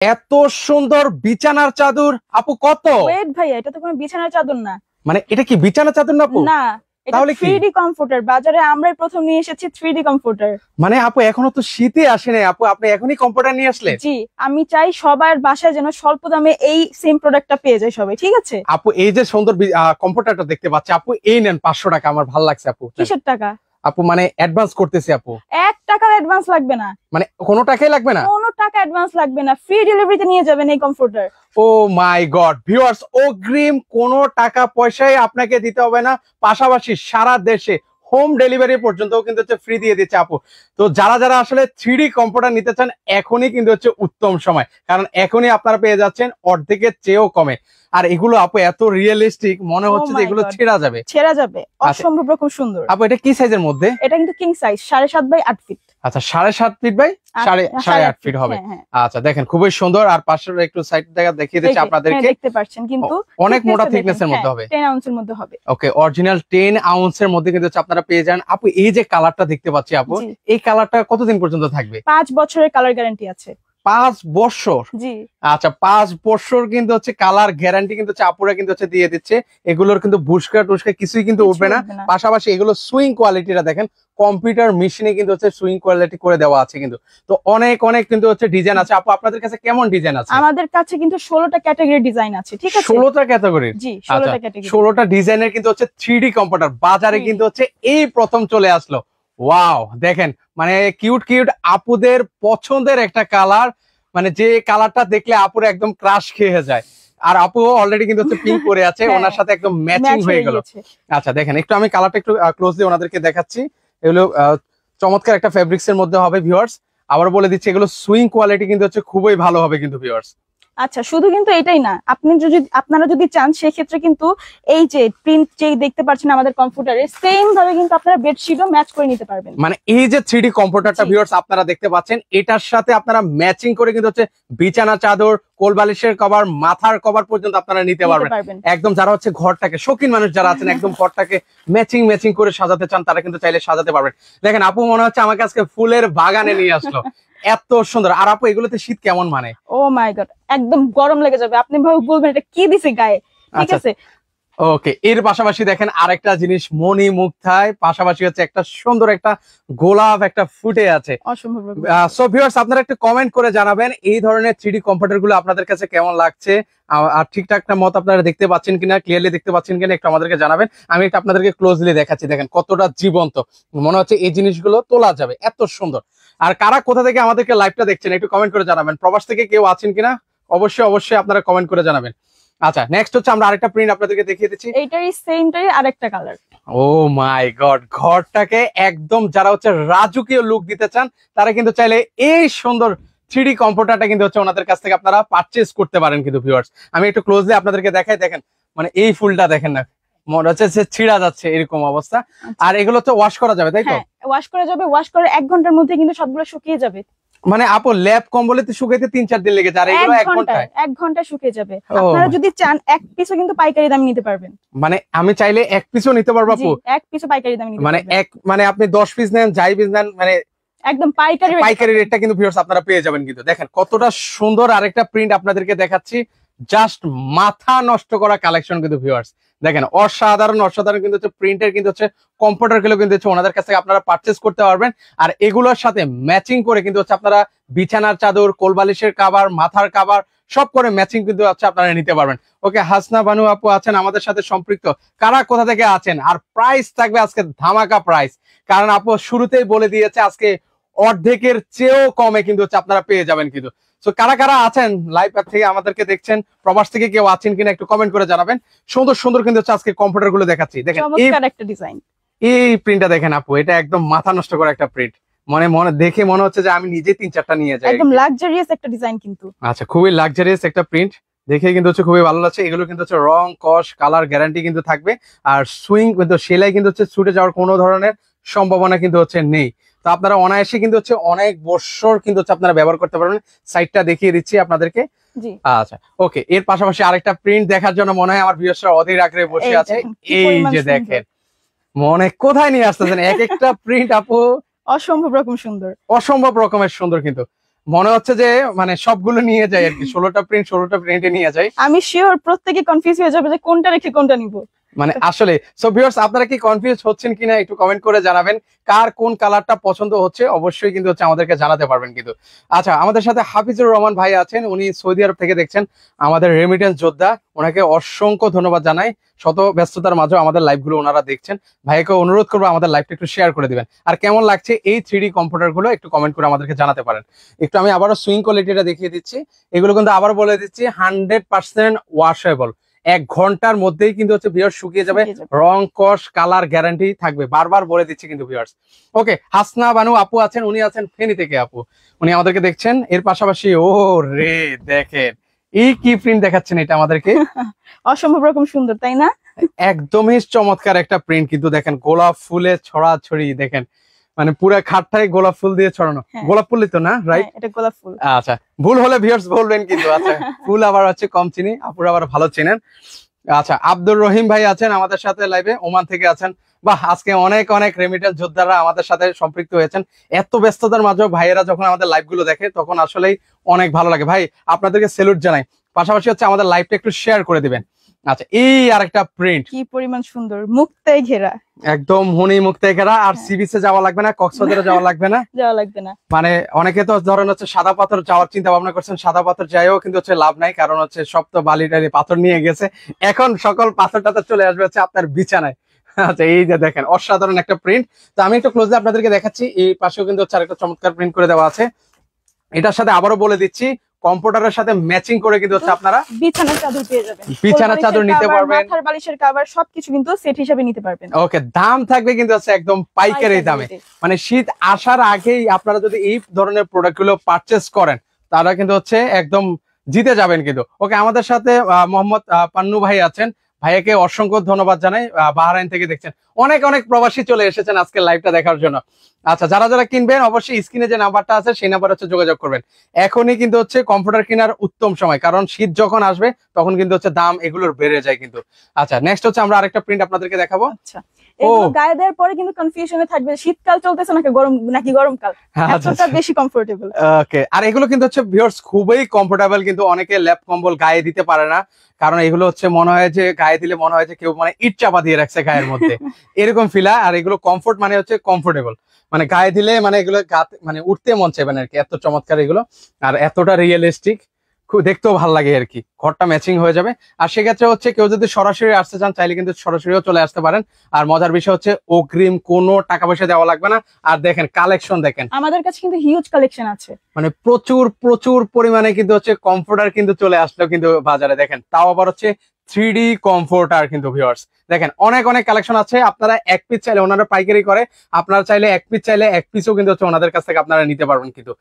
এত সুন্দর বিছানার চাদর আপু কত? ওয়েট ভাইয়া, এটা তো কোনো বিছানার চাদর না। মানে এটা কি বিছানার চাদর না আপু? না, এটা তাহলে কি? 3D comforter. বাজারে আমরাই প্রথম নিয়ে এসেছি 3D কমফোর্টার। মানে আপু এখনো তো শীতে আসে নাই আপু, আপনি এখনই কম্পিউটার নিয়ে আসলে? জি, আমি চাই সবার বাসায় যেন স্বল্প দামে এই সেম প্রোডাক্টটা পেয়ে যায় সবাই, ঠিক আছে? আপু এই যে সুন্দর কম্পিউটারটা দেখতে পাচ্ছি আপু, এই নেন 500 টাকা, আমার ভালো লাগছে আপু। কিসের টাকা? আপু মানে অ্যাডভান্স করতেছি আপু। 1 টাকার অ্যাডভান্স লাগবে না। মানে কোনো টাকাই লাগবে না? কোনো টাকা অ্যাডভান্স লাগবে না, ফ্রি ডেলিভারিতে নিয়ে যাবেন এই কমফোর্টার। ও মাই গড ভিউয়ার্স, অগ্রিম কোনো টাকা পয়সাই আপনাকে দিতে হবে না, পাশাপাশি সারা দেশে হোম ডেলিভারি পর্যন্ত কিন্তু হচ্ছে ফ্রি দিয়ে দিচ্ছে আপু। তো যারা যারা আসলে 3D কম্পিউটার নিতে চান এখনই কিন্তু হচ্ছে উত্তম সময়, কারণ এখনই আপনারা পেয়ে যাচ্ছেন অর্ধেকের চেয়েও কমে। আর এগুলো আপু এত রিয়েলিস্টিক মনে হচ্ছে যে এগুলো ছেঁড়া যাবে। ছেঁড়া যাবে, অসম্ভব রকম সুন্দর। আপু এটা কি সাইজের মধ্যে? এটা কিন্তু কিং সাইজ, 7.5 বাই 8 ফিট। আচ্ছা 7.5 ফিট বাই 8.5 ফিট হবে। আচ্ছা দেখেন খুবই সুন্দর। আর পাশের একটু সাইড থেকে দেখিয়ে দিচ্ছি আপনাদেরকে, দেখতে পাচ্ছেন কিন্তু অনেক মোটা থিকনেসের মধ্যে হবে। 10 আউন্সের মধ্যে হবে। ওকে, অরিজিনাল 10 আউন্সের মধ্যে কিন্তু আপনারা পেয়ে যান। আপু এই যে কালারটা দেখতে পাচ্ছি আপু, এই কালারটা কতদিন পর্যন্ত থাকবে? 5 বছরের কালার গ্যারান্টি আছে। 5 বছর? জি আচ্ছা 5 বছর কিন্তু হচ্ছে কালার গ্যারান্টি কিন্তু আপুরা কিন্তু হচ্ছে দিয়ে দিচ্ছে। এগুলোর কিন্তু বুশকা টুসকা কিছুই কিন্তু উঠবে না। পাশাপাশি এগুলো সুইং কোয়ালিটিটা দেখেন, কম্পিউটার মেশিনে কিন্তু হচ্ছে সুইং কোয়ালিটি করে দেওয়া আছে কিন্তু। তো অনেক অনেক কিন্তু হচ্ছে ডিজাইন আছে আপু। আপনাদের কাছে কেমন ডিজাইন আছে? আমাদের কাছে কিন্তু 16টা ক্যাটাগরির ডিজাইন আছে, ঠিক আছে? 16টা ক্যাটাগরির? জি 16টা ক্যাটাগরি, 16টা ডিজাইনের কিন্তু হচ্ছে 3D কম্পিউটার বাজারে কিন্তু হচ্ছে এই প্রথম চলে আসলো। ওয়াও দেখেন, মানে কিউট কিউট আপুদের পছন্দের একটা কালার, মানে যে কালারটা দেখলে আপুরা একদম ক্রাশ খেয়ে যায়। আর আপু অলরেডি কিন্তু হচ্ছে পিঙ্ক পরে আছে, ওনার সাথে একদম ম্যাচিং হয়ে গেল। আচ্ছা দেখেন একটু আমি কালারটা একটু ক্লোজলি ওনাদেরকে দেখাচ্ছি। এগুলো চমৎকার একটা ফেব্রিক্স এর মধ্যে হবে ভিউয়ার্স। আবার বলে দিচ্ছি এগুলো সুইং কোয়ালিটি কিন্তু হচ্ছে খুবই ভালো হবে কিন্তু ভিউয়ার্স। আচ্ছা শুধু কিন্তু এটাই না, আপনারা যদি চান সেক্ষেত্রে কিন্তু এই যে প্রিন্ট যে দেখতে পাচ্ছেন আমাদের কম্পিউটারে সেম ভাবে কিন্তু আপনারা বেডশিটও ম্যাচ করে নিতে পারবেন। মানে এই যে 3D কম্পিউটারটা ভিউয়ার্স আপনারা দেখতে পাচ্ছেন, এটার সাথে আপনারা ম্যাচিং করে কিন্তু হচ্ছে বিছানা চাদর, কোলবালিশের কভার, মাথার কভার পর্যন্ত আপনারা নিতে পারবেন। একদম যারা হচ্ছে ঘরটাকে শৌখিন মানুষ যারা আছেন, একদম ঘরটাকে ম্যাচিং ম্যাচিং করে সাজাতে চান, তারা কিন্তু চাইলে সাজাতে পারবেন। দেখেন আপু মনে হচ্ছে আমাকে আজকে ফুলের বাগানে নিয়ে আসলো, এত সুন্দর। আর আপু এগুলোতে শীত কেমন? মানে ও মাই গড, একদম গরম লেগে যাবে, আপনি ভাবে বলবেন এটা কি দিছে গায়ে, ঠিক আছে? ওকে, এর পাশাপাশি দেখেন আরেকটা জিনিস মনি মুগ্ধায়, পাশাপাশি হচ্ছে একটা সুন্দর একটা গোলাপ একটা ফুটে আছে। সো ভিউয়ার্স আপনারা একটু কমেন্ট করে জানাবেন এই ধরনের 3D কম্পিউটার গুলো আপনাদের কাছে কেমন লাগছে, আর ঠিকঠাক মত আপনারা দেখতে পাচ্ছেন কিনা, ক্লিয়ারলি দেখতে পাচ্ছেন কিনা একটু আমাদেরকে জানাবেন। আমি একটু আপনাদেরকে ক্লোজলি দেখাচ্ছি, দেখেন কতটা জীবন্ত, মনে হচ্ছে এই জিনিসগুলো তোলা যাবে, এত সুন্দর। আর কারা কোথা থেকে আমাদেরকে লাইভটা দেখছেন একটু কমেন্ট করে জানাবেন। প্রবাস থেকে কেউ আছেন কিনা অবশ্যই অবশ্যই আপনারা কমেন্ট করে জানাবেন। আচ্ছা নেক্সট হচ্ছে আমরা আরেকটা প্রিন্ট আপনাদেরকে দেখিয়ে দিচ্ছি। এইটারই সেমটারই আরেকটা কালার। ও মাই গড, ঘরটাকে একদম যারা হচ্ছে রাজকীয় লুক দিতে চান তারা কিন্তু চাইলে এই সুন্দর 3D কম্পিউটারটা কিন্তু হচ্ছে ওনাদের কাছ থেকে আপনারা পারচেজ করতে পারেন কিন্তু ভিউয়ার্স। আমি একটু ক্লোজলি আপনাদেরকে দেখাই, দেখেন মানে এই ফুলটা দেখেন না, মনে হচ্ছে ছিঁড়া যাচ্ছে এরকম অবস্থা। আর এগুলো তো ওয়াশ করা যাবে তাই তো? ওয়াশ করা যাবে, ওয়াশ করে 1 ঘন্টার মধ্যে কিন্তু সবগুলো শুকিয়ে যাবে। মানে আপু ল্যাপ কম্বলেতে শুকাইতে 3-4 দিন লেগে যায়, আর এগুলো 1 ঘন্টা শুকিয়ে যাবে। আপনারা যদি চান এক পিসও কিন্তু পাইকারি দামে নিতে পারবেন। মানে আমি চাইলে এক পিসও নিতে পারবো আপু? এক পিসও পাইকারি দামে নিতে মানে মানে আপনি 10 পিস নেন, যাই পিস নেন, মানে একদম পাইকারি রেটটা কিন্তু ভিউয়ার্স আপনারা পেয়ে যাবেন কিন্তু। দেখেন কতটা সুন্দর আরেকটা প্রিন্ট আপনাদেরকে দেখাচ্ছি, জাস্ট মাথা নষ্ট করা কালেকশন কিন্তু ভিউয়ার্স। দেখেন অসাধারণ অসাধারণ কিন্তু হচ্ছে প্রিন্টের কিন্তু হচ্ছে কম্পিউটার গুলো কিন্তু হচ্ছে ওনাদের কাছ থেকে আপনারা পারচেজ করতে পারবেন। আর এগুলোর সাথে ম্যাচিং করে কিন্তু হচ্ছে আপনারা বিছানার চাদর, কোলবালিশের কভার, মাথার কভার সব করে ম্যাচিং কিন্তু হচ্ছে আপনারা নিতে পারবেন। ওকে, হাসনা বানু আপু আছেন আমাদের সাথে সম্পৃক্ত, কারা কোথা থেকে আছেন? আর প্রাইস থাকবে আজকে ধামাকা প্রাইস, কারণ আপু শুরুতেই বলে দিয়েছে আজকে অর্ধেকের চেয়েও কমে কিন্তু হচ্ছে আপনারা পেয়ে যাবেন কিন্তু। সো কারা কারা আছেন লাইভ থেকে আমাদেরকে দেখছেন, প্রবাস থেকে কেউ আছেন কিনা একটু কমেন্ট করে জানাবেন। সুন্দর সুন্দর কিন্তু হচ্ছে আজকে কম্পিউটার গুলো দেখাচ্ছি। দেখেন একটা ডিজাইন, এই প্রিন্টটা দেখেন আপু, এটা একদম মাথা নষ্ট করা একটা প্রিন্ট, মনে দেখে মনে হচ্ছে যে আমি নিজে 3-4টা নিয়ে যাই। একদম লাক্সারিয়াস একটা ডিজাইন কিন্তু। আচ্ছা খুবই লাক্সারিয়াস একটা প্রিন্ট, দেখে কিন্তু হচ্ছে খুবই ভালো লাগছে। এগুলো কিন্তু হচ্ছে রং কস কালার গ্যারান্টি কিন্তু থাকবে। আর সুইং কিন্তু সেলাই কিন্তু হচ্ছে ছুটে যাওয়ার কোনো ধরনের সম্ভাবনা কিন্তু হচ্ছে নেই। তো আপনারা অনায়াসে কিন্তু হচ্ছে অনেক বছর কিন্তু হচ্ছে আপনারা ব্যবহার করতে পারবেন। সাইডটা দেখিয়ে দিচ্ছি আপনাদেরকে। আচ্ছা ওকে, এর পাশাপাশি আরেকটা প্রিন্ট দেখার জন্য মনে হয় আমার ভিউয়ার্সরা অধীর আগ্রহে বসে আছে। এই যে দেখেন, মনে কোথায় নিয়ে আসতেছেন এক একটা প্রিন্ট আপু, অসম্ভব রকম সুন্দর, অসম্ভব রকমের সুন্দর কিন্তু। মনে হচ্ছে যে মানে সবগুলো নিয়ে যায় আর কি, 16টা প্রিন্টে নিয়ে যায়। আমি শিওর প্রত্যেকে কনফিউজ হয়ে যাবে যে কোনটা রেখে কোনটা নিব। মানে আসলে সো ভিউয়ার্স, আপনারা কি কনফিউজ হচ্ছেন কিনা একটু কমেন্ট করে জানাবেন। কার কোন কালারটা পছন্দ হচ্ছে অবশ্যই কিন্তু হচ্ছে আমাদেরকে জানাতে পারবেন কিন্তু। আচ্ছা, আমাদের সাথে হাফিজুর রহমান ভাই আছেন, উনি সৌদি আরব থেকে দেখছেন, আমাদের রেমিটেন্স যোদ্ধা। ওনাকে অসংখ্য ধন্যবাদ জানাই, শত ব্যস্ততার মাঝেও আমাদের লাইভগুলো ওনারা দেখছেন। ভাইকে অনুরোধ করবো আমাদের লাইভটা একটু শেয়ার করে দিবেন, আর কেমন লাগছে এই 3D কম্পিউটার গুলো একটু কমেন্ট করে আমাদেরকে জানাতে পারেন। একটু আমি আবারও সুইং কোয়ালিটিটা দেখিয়ে দিচ্ছি। এগুলো কিন্তু আবার বলে দিচ্ছি 100% ওয়াশেবল, 1 ঘন্টার মধ্যেই কিন্তু হচ্ছে ভিউয়ার্স শুকিয়ে যাবে, রং কস কালার গ্যারান্টি থাকবে, বারবার বলে দিচ্ছি কিন্তু ভিউয়ার্স। ওকে, হাসনা বানু আপু আছেন, উনি আছেন ফেনী থেকে আপু, উনি আমাদেরকে দেখছেন। এর পাশাপাশি ও রে দেখেন এই কি প্রিন্ট দেখাচ্ছেন এটা আমাদেরকে, অসম্ভব রকম সুন্দর তাই না? একদমই চমৎকার একটা প্রিন্ট কিন্তু দেখেন, গোলাপ ফুলে ছড়াছড়ি দেখেন, মানে পুরো খাটটাই গোলাপ ফুল দিয়ে ছড়ানো। গোলাপ ফুলই তো না, রাইট? এটা গোলাপ ফুল। আচ্ছা, ভুল হলে ভিউয়ার্স বলবেন কিন্তু। আচ্ছা, ফুল আবার হচ্ছে কম চিনি, আপুরা আবার ভালো চেনেন। আচ্ছা, আব্দুর রহিম ভাই আছেন আমাদের সাথে লাইভে, ওমান থেকে আছেন। বাহ, আজকে অনেক অনেক রেমিটেন্স যোদ্ধারা আমাদের সাথে সম্পৃক্ত হয়েছেন। এত ব্যস্ততার মাঝেও ভাইয়েরা যখন আমাদের লাইভ গুলো দেখে তখন আসলেই অনেক ভালো লাগে। ভাই আপনাদেরকে স্যালুট জানাই, পাশাপাশি হচ্ছে আমাদের লাইভটা একটু শেয়ার করে দিবেন। আচ্ছা, এই আরেকটা প্রিন্ট কি পরিমাণ সুন্দর, মুক্তায় ঘেরা, একদম মনি মুক্তায় ঘেরা। আর সি বিচে যাওয়া লাগবে না, কক্সবাজারে যাওয়া লাগবে না, যাওয়া লাগবে না। মানে অনেকে তো ধরেন হচ্ছে সাদা পাথর যাওয়ার চিন্তা ভাবনা করছেন, সাদা পাথর যাইও কিন্তু হচ্ছে লাভ নাই, কারণ হচ্ছে সব তো বালি টালি পাথর নিয়ে গেছে। এখন সকল পাথর টাথর চলে আসবে হচ্ছে আপনার বিছানায়। আচ্ছা, এই যে দেখেন অসাধারণ একটা প্রিন্ট। তো আমি একটু ক্লোজলি আপনাদেরকে দেখাচ্ছি, এই পাশেও কিন্তু হচ্ছে আরেকটা চমৎকার প্রিন্ট করে দেওয়া আছে। এটার সাথে আবারও বলে দিচ্ছি, কম্পিউটারের সাথে ম্যাচিং করে কিন্তু হচ্ছে আপনারা বিছানার চাদর পেয়ে যাবেন, বিছানার চাদর নিতে পারবেন, মাথার বালিশের কভার সবকিছু কিন্তু সেট হিসেবে নিতে পারবেন। ওকে, দাম থাকবে কিন্তু হচ্ছে একদম পাইকারি দামে। মানে শীত আসার আগেই আপনারা যদি এই ধরনের প্রোডাক্ট গুলো পারচেস করেন তারা কিন্তু হচ্ছে একদম জিতে যাবেন কিন্তু। ওকে, আমাদের সাথে মোহাম্মদ পান্নু ভাই আছেন, ভাইয়াকে অসংখ্য ধন্যবাদ জানাই, বাহরাইন থেকে দেখছেন। অনেক অনেক প্রবাসী চলে এসেছেন আজকে লাইভটা দেখার জন্য। আচ্ছা, যারা যারা কিনবেন অবশ্যই স্ক্রিনে যে নাম্বারটা আছে সেই নাম্বার হচ্ছে যোগাযোগ করবেন। এখনই কিন্তু হচ্ছে কম্পিউটার কেনার উত্তম সময়, কারণ শীত যখন আসবে তখন কিন্তু হচ্ছে দাম এগুলোর বেড়ে যায় কিন্তু। আচ্ছা, নেক্সট হচ্ছে আমরা আরেকটা প্রিন্ট আপনাদেরকে দেখাবো। আচ্ছা, এগুলো গায়ে দেওয়ার পরে কিন্তু কনফিউশনে থাকবে শীতকাল চলতেছে নাকি গরমকাল, এতটা বেশি কমফোর্টেবল। ওকে, আর এগুলো কিন্তু হচ্ছে ভিউয়ার্স খুবই কমফোর্টেবল কিন্তু। অনেকে ল্যাপ কম্বল গায়ে দিতে পারে না, কারণ এগুলো হচ্ছে মনে হয় যে গায়ে দিলে মনে হয় যে কেউ মানে ইট চাপা দিয়ে রাখছে গায়ের মধ্যে, এরকম ফিলা। আর এগুলো কমফোর্ট মানে হচ্ছে কমফোর্টেবল, মানে গায়ে দিলে মানে এগুলো মানে উঠতে মন চাইবে না আর কি, এত চমৎকার এগুলো। আর এতটা রিয়েলিস্টিক, খুব দেখতেও ভালো লাগে আর কি, ঘরটা ম্যাচিং হয়ে যাবে। আর সেক্ষেত্রে হচ্ছে কেউ যদি সরাসরি আসতে চান চাইলে কিন্তু সরাসরিও চলে আসতে পারেন। আর মজার বিষয় হচ্ছে অগ্রিম কোনো টাকা পয়সা দেওয়া লাগবে না। আর দেখেন কালেকশন দেখেন, আমাদের কাছে কিন্তু হিউজ কালেকশন আছে, মানে প্রচুর প্রচুর পরিমাণে কিন্তু হচ্ছে কমফোর্টার কিন্তু চলে আসলো কিন্তু বাজারে। দেখেন তাও আবার হচ্ছে 3D কমফোর্টার কিন্তু ভিউয়ার্স, দেখেন অনেক অনেক কালেকশন আছে। আপনারা এক পিস চাইলে ওনারা পাইকারি করে, আপনারা চাইলে এক পিস চাইলে এক পিসও কিন্তু হচ্ছে ওনাদের কাছ থেকে আপনারা নিতে পারবেন কিন্তু।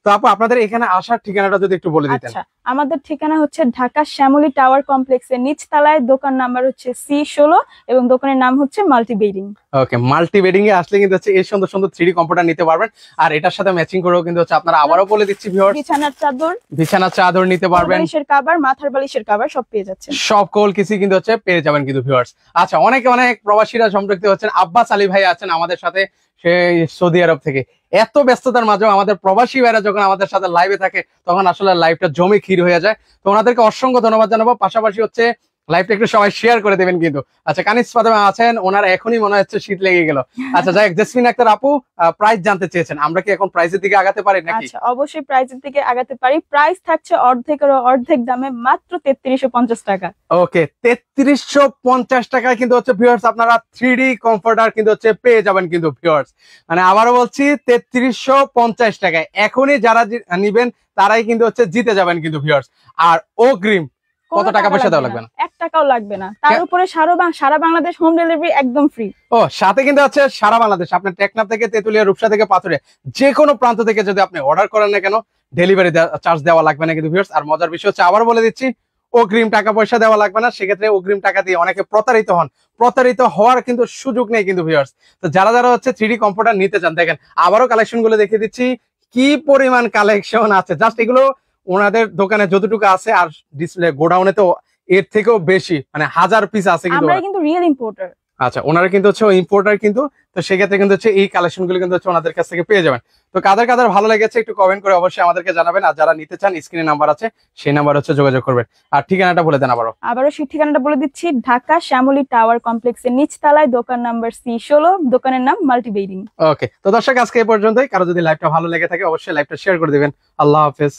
তো আপু আপনাদের এখানে আসার ঠিকানাটা যদি একটু বলে দিতেন। আচ্ছা, আমাদের ঠিকানা হচ্ছে ঢাকা শ্যামলী টাওয়ার কমপ্লেক্সের নিচতলায়, দোকান নাম্বার হচ্ছে C16 এবং দোকানের নাম হচ্ছে মাল্টি বেডিং। ওকে, মাল্টি বেডিং এ আসলে কিন্তু হচ্ছে এই সুন্দর সুন্দর 3D কম্পিউটার নিতে পারবেন। আর এটার সাথে ম্যাচিং করেও কিন্তু হচ্ছে আপনারা আবারও বলে দিচ্ছি ভিউয়ার্স, বিছানার চাদর নিতে পারবেন, বালিশের কভার, মাথার বালিশের কভার সব পেয়ে যাচ্ছেন, সব কোল কিছু কিন্তু হচ্ছে পেয়ে যাবেন কিন্তু ভিউয়ার্স। আচ্ছা, অনেকে অনেক প্রবাসীরা সম্পৃক্ত হচ্ছেন। আব্বাস আলী ভাই আছেন আমাদের সাথে, সেই সৌদি আরব থেকে। এত ব্যস্ততার মাঝেও আমাদের প্রবাসী ভাইরা যখন আমাদের সাথে লাইভে থাকে তখন আসলে লাইভটা জমে ক্ষীর হয়ে যায়। তো ওনাদেরকে অসংখ্য ধন্যবাদ জানাবো, পাশাপাশি হচ্ছে লাইভটা একটু সবাই শেয়ার করে দেবেন কিন্তু। আচ্ছা, কানিস ফাতেমা আছেন, ওনার এখনই মনে হচ্ছে শীত লেগে গেল। আচ্ছা, যাই হোক, জেসমিন আক্তার আপু প্রাইস জানতে চেয়েছেন, আমরা কি এখন প্রাইসের দিকে আগাতে পারি নাকি? আচ্ছা, অবশ্যই প্রাইসের দিকে আগাতে পারি। প্রাইস থাকছে অর্ধেক দামে, মাত্র 3350 টাকা। ওকে, 3350 টাকায় কিন্তু হচ্ছে ভিউয়ার্স আপনারা 3D কমফোর্টার কিন্তু হচ্ছে পেয়ে যাবেন কিন্তু ভিউয়ার্স। মানে আবারও বলছি 3350 টাকায় এখনই যারা নিবেন তারাই কিন্তু হচ্ছে জিতে যাবেন কিন্তু ভিউয়ার্স। আর অগ্রিম কত টাকা পয়সা দেওয়া লাগবে না, 1 টাকাও লাগবে না। তার উপরে সারা বাংলাদেশ হোম ডেলিভারি একদম ফ্রি। ও, সাথে কিন্তু হচ্ছে সারা বাংলাদেশ, আপনার টেকনাফ থেকে তেতুলিয়া, রূপসা থেকে পাথুরিয়া, যে কোনো প্রান্ত থেকে যদি আপনি অর্ডার করেন না কেন ডেলিভারি চার্জ দেওয়া লাগবে না কিন্তু ভিউয়ার্স। আর মজার বিষয় হচ্ছে আবার বলে দিচ্ছি, অগ্রিম টাকা পয়সা দেওয়া লাগবে না। সেক্ষেত্রে অগ্রিম টাকা দিয়ে অনেকে প্রতারিত হন, প্রতারিত হওয়ার কিন্তু সুযোগ নেই কিন্তু ভিউয়ার্স। তো যারা যারা হচ্ছে 3D কম্পিউটার নিতে চান, দেখেন আবারও কালেকশন গুলো দেখিয়ে দিচ্ছি, কি পরিমাণ কালেকশন আছে। জাস্ট এগুলো ওনাদের দোকানে যতটুকু আছে, আর ডিসপ্লে গোডাউনে তো এর থেকেও বেশি, মানে 1000 পিস আছে কিন্তু। আমরা কিন্তু রিয়েল ইম্পোর্টার, আচ্ছা, ওনারা কিন্তু হচ্ছে ইম্পোর্টার কিন্তু, তো সেক্ষেত্রে কিন্তু হচ্ছে এই কালেকশন গুলো কিন্তু হচ্ছে ওনাদের কাছ থেকে পেয়ে যাবেন। তো কাদের কাদের ভালো লেগেছে একটু কমেন্ট করে অবশ্যই আমাদেরকে জানাবেন, আর যারা নিতে চান স্ক্রিনে নাম্বার আছে, সেই নাম্বার হচ্ছে যোগাযোগ করবেন। আর ঠিকানাটা বলে দেন আবারও। আবারও সেই ঠিকানাটা বলে দিচ্ছি, ঢাকা শ্যামলী টাওয়ার কমপ্লেক্সের নিচতলায়, দোকান নাম্বার C16, দোকানের নাম মাল্টিবেডিং। ওকে, তো দর্শক আজকে এই পর্যন্তই। কারো যদি লাইভটা ভালো লেগে থাকে অবশ্যই লাইভটা শেয়ার করে দিবেন। আল্লাহ হাফেজ।